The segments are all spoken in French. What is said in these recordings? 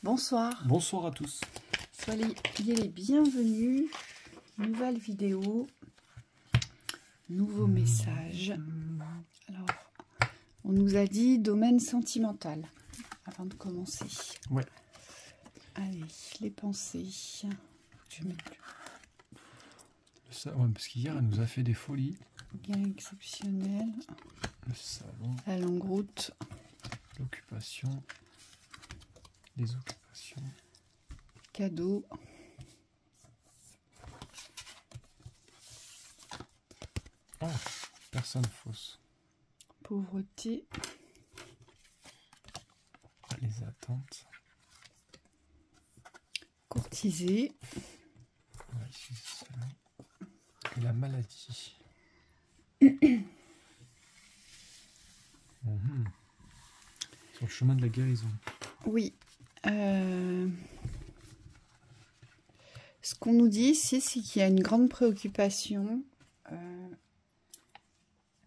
Bonsoir, Bonsoir à tous. soyez les bienvenus. Nouvelle vidéo, nouveau message. Alors, on nous a dit domaine sentimental avant de commencer. Ouais. Allez, les pensées. Je mets plus. Ça, ouais, parce qu'hier, elle nous a fait des folies. Gain exceptionnel. Le salon, La longue route. l'occupation, les occupations. Cadeau. Oh, personne fausse. Pauvreté. Les attentes. Courtisé. Ouais, ici, c'est ça. Et la maladie. Sur le chemin de la guérison. Oui. Ce qu'on nous dit ici, c'est qu'il y a une grande préoccupation.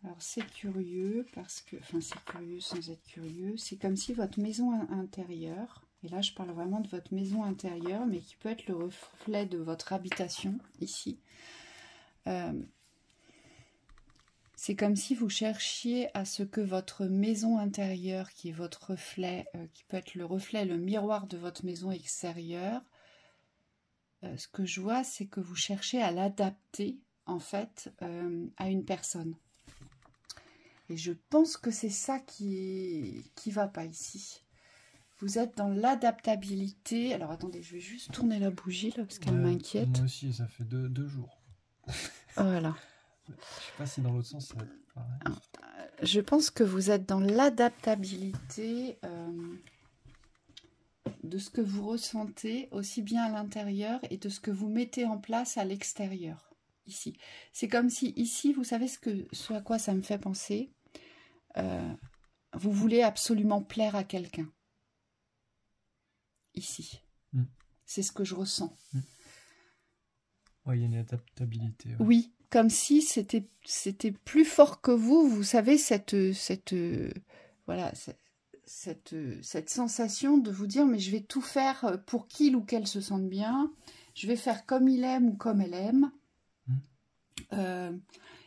Alors c'est curieux, parce que, enfin c'est curieux sans être curieux, c'est comme si votre maison intérieure, et là je parle vraiment de votre maison intérieure, mais qui peut être le reflet de votre habitation, ici. C'est comme si vous cherchiez à ce que votre maison intérieure, qui est votre reflet, qui peut être le reflet, le miroir de votre maison extérieure, ce que je vois, c'est que vous cherchez à l'adapter, en fait, à une personne. Et je pense que c'est ça qui va pas ici. Vous êtes dans l'adaptabilité. Alors attendez, je vais juste tourner la bougie là parce qu'elle m'inquiète. Moi aussi, ça fait deux jours. Voilà. Je sais pas si dans l'autre sens ça va être pareil. Je pense que vous êtes dans l'adaptabilité de ce que vous ressentez aussi bien à l'intérieur et de ce que vous mettez en place à l'extérieur. Ici, c'est comme si ici, vous savez ce à quoi ça me fait penser. Vous voulez absolument plaire à quelqu'un. Ici, c'est ce que je ressens. Ouais, il y a une adaptabilité. Ouais. Oui, comme si c'était plus fort que vous. Vous savez cette sensation de vous dire mais je vais tout faire pour qu'il ou qu'elle se sente bien. Je vais faire comme il aime ou comme elle aime.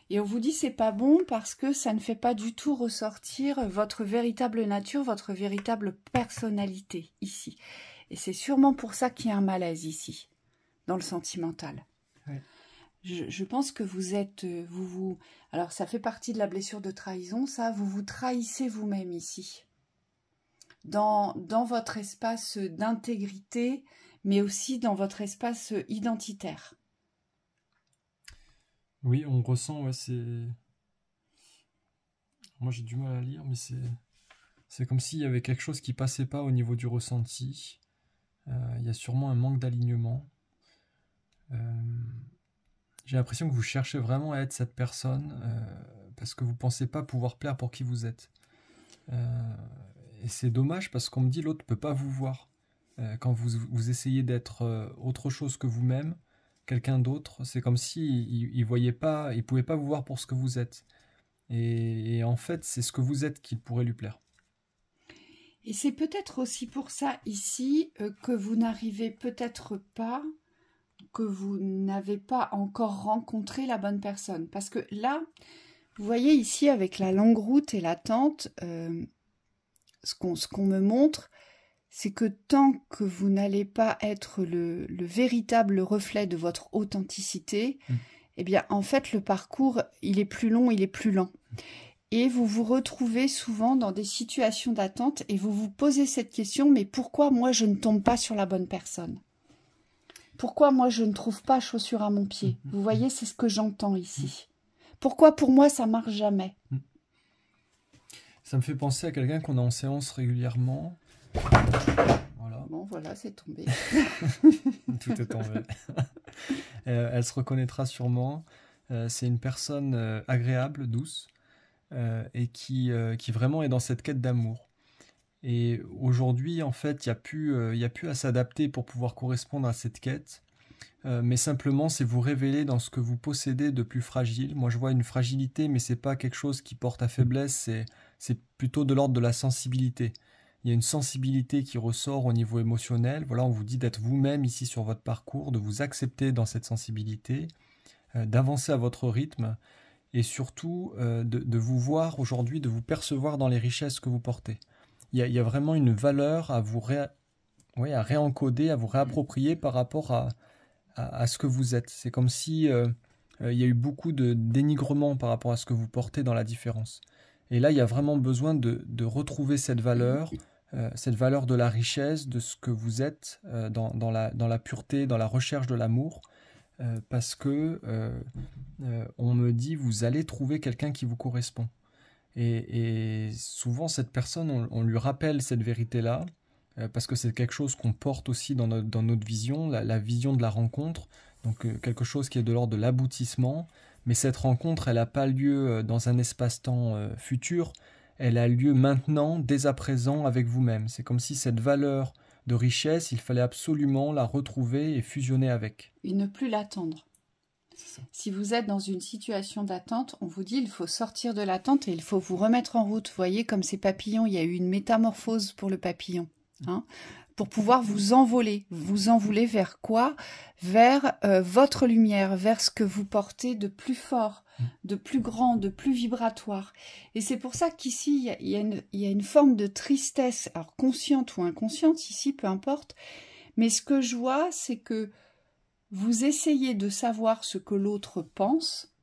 Et on vous dit c'est pas bon parce que ça ne fait pas du tout ressortir votre véritable nature, votre véritable personnalité ici. Et c'est sûrement pour ça qu'il y a un malaise ici, dans le sentimental. Ouais. Je pense que vous êtes... alors ça fait partie de la blessure de trahison, ça, vous vous trahissez vous-même ici. Dans votre espace d'intégrité, mais aussi dans votre espace identitaire. Oui, on ressent, ouais, c'est... Moi, j'ai du mal à lire, mais c'est comme s'il y avait quelque chose qui passait pas au niveau du ressenti. Il y a sûrement un manque d'alignement. J'ai l'impression que vous cherchez vraiment à être cette personne parce que vous pensez pas pouvoir plaire pour qui vous êtes. Et c'est dommage parce qu'on me dit l'autre peut pas vous voir. Quand vous essayez d'être autre chose que vous-même, quelqu'un d'autre, c'est comme si il voyait pas, il pouvait pas vous voir pour ce que vous êtes. Et en fait, c'est ce que vous êtes qui pourrait lui plaire. Et c'est peut-être aussi pour ça ici que vous n'arrivez peut-être pas, que vous n'avez pas encore rencontré la bonne personne. Parce que là, vous voyez ici avec la longue route et l'attente, ce qu'on me montre, c'est que tant que vous n'allez pas être le véritable reflet de votre authenticité, eh bien, en fait, le parcours, il est plus long, il est plus lent. Et vous vous retrouvez souvent dans des situations d'attente et vous vous posez cette question, mais pourquoi moi je ne tombe pas sur la bonne personne? Pourquoi moi je ne trouve pas chaussure à mon pied? Vous voyez, c'est ce que j'entends ici. Pourquoi pour moi ça marche jamais? Ça me fait penser à quelqu'un qu'on a en séance régulièrement. Voilà. Bon, voilà, c'est tombé. Tout est tombé. Elle se reconnaîtra sûrement. C'est une personne agréable, douce, et qui vraiment est dans cette quête d'amour. Et aujourd'hui, en fait, il n'y a plus à s'adapter pour pouvoir correspondre à cette quête. Mais simplement, c'est vous révéler dans ce que vous possédez de plus fragile. Moi, je vois une fragilité, mais c'est pas quelque chose qui porte à faiblesse, c'est plutôt de l'ordre de la sensibilité. il y a une sensibilité qui ressort au niveau émotionnel. Voilà, on vous dit d'être vous-même ici sur votre parcours, de vous accepter dans cette sensibilité, d'avancer à votre rythme et surtout de vous voir aujourd'hui, de vous percevoir dans les richesses que vous portez. Il y a vraiment une valeur à vous à réencoder, à vous réapproprier par rapport à ce que vous êtes. C'est comme si il y a eu beaucoup de dénigrement par rapport à ce que vous portez dans la différence. Et là, il y a vraiment besoin de retrouver cette valeur de la richesse, de ce que vous êtes dans la pureté, dans la recherche de l'amour, parce que on me dit, vous allez trouver quelqu'un qui vous correspond. Et souvent, cette personne, on lui rappelle cette vérité-là, parce que c'est quelque chose qu'on porte aussi dans notre vision, la vision de la rencontre, donc quelque chose qui est de l'ordre de l'aboutissement, mais cette rencontre, elle n'a pas lieu dans un espace-temps futur, elle a lieu maintenant, dès à présent, avec vous-même. C'est comme si cette valeur de richesse, il fallait absolument la retrouver et fusionner avec. Et ne plus l'attendre. Si vous êtes dans une situation d'attente, on vous dit il faut sortir de l'attente et il faut vous remettre en route. Vous voyez, comme ces papillons, il y a eu une métamorphose pour le papillon. Pour pouvoir vous envoler. Vous envoler vers quoi? Vers votre lumière, vers ce que vous portez de plus fort, de plus grand, de plus vibratoire. Et c'est pour ça qu'ici, il y a une forme de tristesse, alors consciente ou inconsciente, ici, peu importe. Mais ce que je vois, c'est que vous essayez de savoir ce que l'autre pense,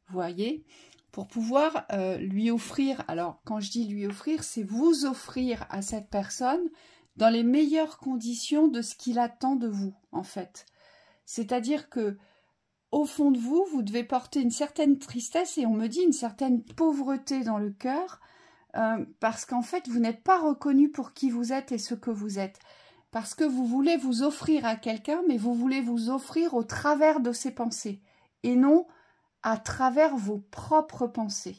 vous voyez, pour pouvoir lui offrir, alors quand je dis lui offrir, c'est vous offrir à cette personne dans les meilleures conditions de ce qu'il attend de vous, en fait. C'est-à-dire que, au fond de vous, vous devez porter une certaine tristesse et on me dit une certaine pauvreté dans le cœur, parce qu'en fait, vous n'êtes pas reconnu pour qui vous êtes et ce que vous êtes. Parce que vous voulez vous offrir à quelqu'un, mais vous voulez vous offrir au travers de ses pensées, et non à travers vos propres pensées.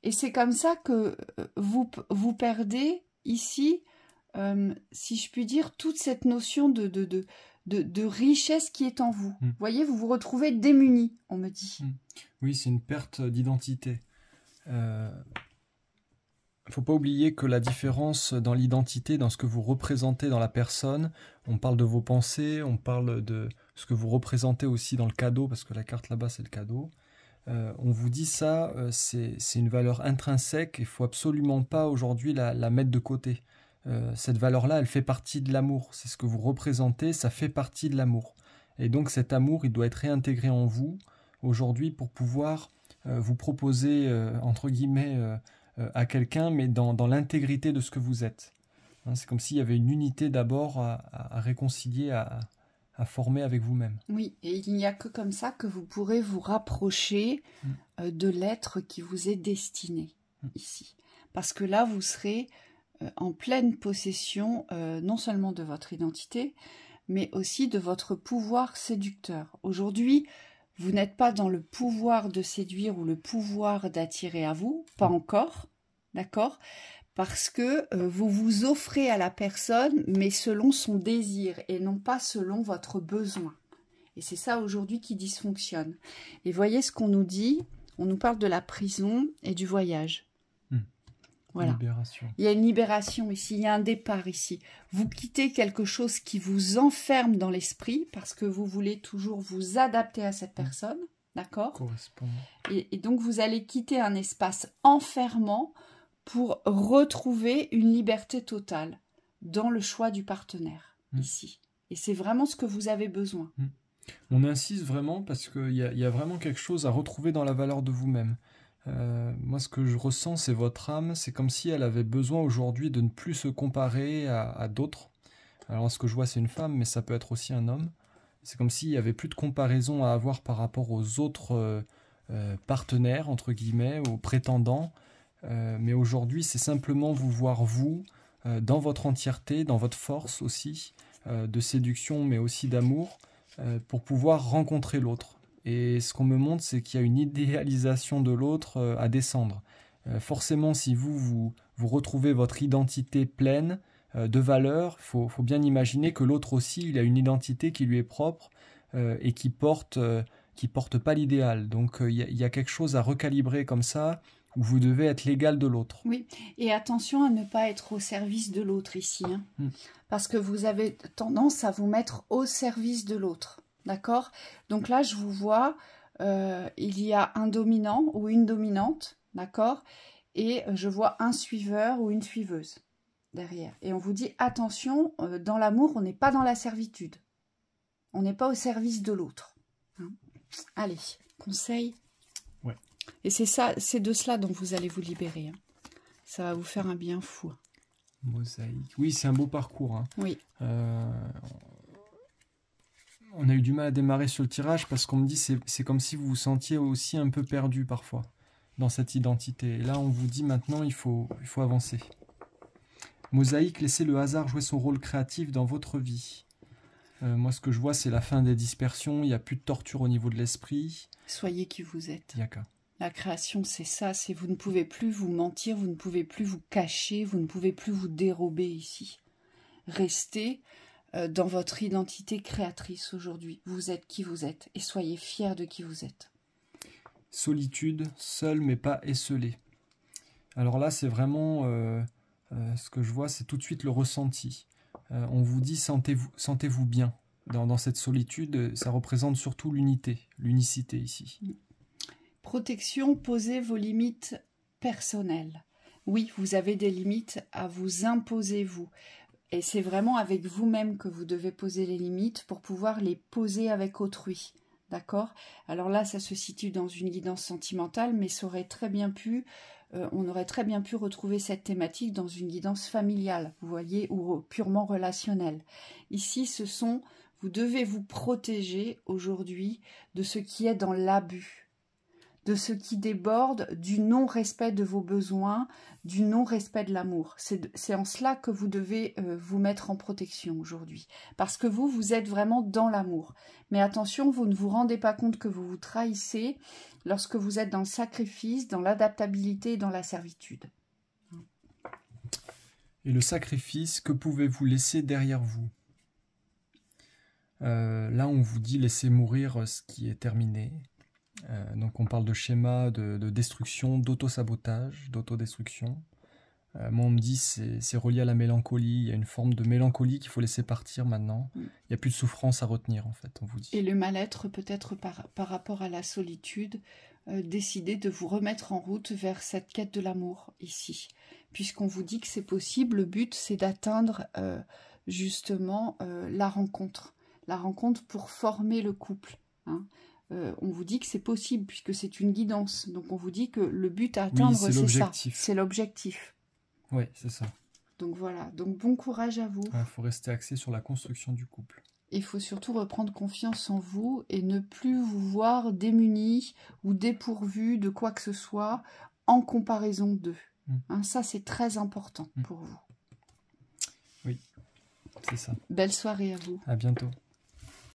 Et c'est comme ça que vous perdez ici, si je puis dire, toute cette notion de richesse qui est en vous. Vous voyez, vous vous retrouvez démunis, on me dit. Oui, c'est une perte d'identité. Il ne faut pas oublier que la différence dans l'identité, dans ce que vous représentez dans la personne, on parle de vos pensées, on parle de ce que vous représentez aussi dans le cadeau, parce que la carte là-bas c'est le cadeau. On vous dit ça, c'est une valeur intrinsèque, il ne faut absolument pas aujourd'hui la mettre de côté. Cette valeur-là, elle fait partie de l'amour. C'est ce que vous représentez, ça fait partie de l'amour. Et donc cet amour, il doit être réintégré en vous aujourd'hui pour pouvoir vous proposer, entre guillemets, à quelqu'un, mais dans l'intégrité de ce que vous êtes. C'est comme s'il y avait une unité d'abord à réconcilier, à former avec vous-même. Oui, et il n'y a que comme ça que vous pourrez vous rapprocher de l'être qui vous est destiné ici. Parce que là, vous serez en pleine possession non seulement de votre identité, mais aussi de votre pouvoir séducteur. Aujourd'hui, vous n'êtes pas dans le pouvoir de séduire ou le pouvoir d'attirer à vous, pas encore, d'accord ? Parce que vous vous offrez à la personne, mais selon son désir et non pas selon votre besoin. Et c'est ça aujourd'hui qui dysfonctionne. Et voyez ce qu'on nous dit, on nous parle de la prison et du voyage. Voilà. Libération. Il y a une libération ici, il y a un départ ici. Vous quittez quelque chose qui vous enferme dans l'esprit parce que vous voulez toujours vous adapter à cette personne, d'accord ? Correspond. Et donc vous allez quitter un espace enfermant pour retrouver une liberté totale dans le choix du partenaire ici. Et c'est vraiment ce que vous avez besoin. On insiste vraiment parce qu'il y a vraiment quelque chose à retrouver dans la valeur de vous-même. Moi, ce que je ressens, c'est votre âme. C'est comme si elle avait besoin aujourd'hui de ne plus se comparer à d'autres. Alors, ce que je vois, c'est une femme, mais ça peut être aussi un homme. C'est comme s'il n'y avait plus de comparaison à avoir par rapport aux autres partenaires, entre guillemets, aux prétendants. Mais aujourd'hui, c'est simplement vous voir, vous, dans votre entièreté, dans votre force aussi, de séduction, mais aussi d'amour, pour pouvoir rencontrer l'autre. Et ce qu'on me montre, c'est qu'il y a une idéalisation de l'autre à descendre. Forcément, si vous retrouvez votre identité pleine de valeur, faut bien imaginer que l'autre aussi, il a une identité qui lui est propre et qui porte pas l'idéal. Donc il y a quelque chose à recalibrer comme ça, où vous devez être l'égal de l'autre. Oui, et attention à ne pas être au service de l'autre ici, hein, parce que vous avez tendance à vous mettre au service de l'autre, d'accord? Donc là, je vous vois, il y a un dominant ou une dominante, d'accord? Et je vois un suiveur ou une suiveuse derrière. Et on vous dit, attention, dans l'amour, on n'est pas dans la servitude. On n'est pas au service de l'autre. Hein. Allez, conseil. Ouais. Et c'est ça, c'est de cela dont vous allez vous libérer. Hein. Ça va vous faire un bien fou. Mosaïque. Oui, c'est un beau parcours. Hein. Oui. On a eu du mal à démarrer sur le tirage parce qu'on me dit c'est comme si vous vous sentiez aussi un peu perdu parfois dans cette identité. Et là, on vous dit maintenant, il faut avancer. Mosaïque, laissez le hasard jouer son rôle créatif dans votre vie. Moi, ce que je vois, c'est la fin des dispersions. Il n'y a plus de torture au niveau de l'esprit. Soyez qui vous êtes. Yaka. La création, c'est ça. C'est vous ne pouvez plus vous mentir, vous ne pouvez plus vous cacher, vous ne pouvez plus vous dérober ici. Restez dans votre identité créatrice aujourd'hui. Vous êtes qui vous êtes et soyez fiers de qui vous êtes. Solitude, seul mais pas esselé. Alors là, c'est vraiment ce que je vois, c'est tout de suite le ressenti. On vous dit sentez-vous bien. Dans cette solitude, ça représente surtout l'unicité ici. Protection, posez vos limites personnelles. Oui, vous avez des limites à vous imposer, vous. Et c'est vraiment avec vous-même que vous devez poser les limites pour pouvoir les poser avec autrui. D'accord? Alors là, ça se situe dans une guidance sentimentale, mais ça aurait très bien pu, on aurait très bien pu retrouver cette thématique dans une guidance familiale, vous voyez, ou purement relationnelle. Ici, vous devez vous protéger aujourd'hui de ce qui est dans l'abus, de ce qui déborde du non-respect de vos besoins, du non-respect de l'amour. C'est en cela que vous devez vous mettre en protection aujourd'hui. Parce que vous êtes vraiment dans l'amour. Mais attention, vous ne vous rendez pas compte que vous vous trahissez lorsque vous êtes dans le sacrifice, dans l'adaptabilité et dans la servitude. Et le sacrifice, que pouvez-vous laisser derrière vous? Là, on vous dit laissez mourir ce qui est terminé. Donc on parle de schéma de destruction, d'auto-sabotage, d'autodestruction. Moi on me dit c'est relié à la mélancolie, il y a une forme de mélancolie qu'il faut laisser partir maintenant. Il n'y a plus de souffrance à retenir en fait, on vous dit. Et le mal-être peut-être par rapport à la solitude, décidez de vous remettre en route vers cette quête de l'amour ici. Puisqu'on vous dit que c'est possible, le but c'est d'atteindre justement la rencontre pour former le couple. Hein. On vous dit que c'est possible puisque c'est une guidance. Donc on vous dit que le but à atteindre, c'est ça. C'est l'objectif. Oui, c'est ça. Donc voilà. Donc bon courage à vous. Il faut rester axé sur la construction du couple. Il faut surtout reprendre confiance en vous et ne plus vous voir démunis ou dépourvus de quoi que ce soit en comparaison d'eux. Hein, ça, c'est très important pour vous. Oui, c'est ça. Belle soirée à vous. À bientôt.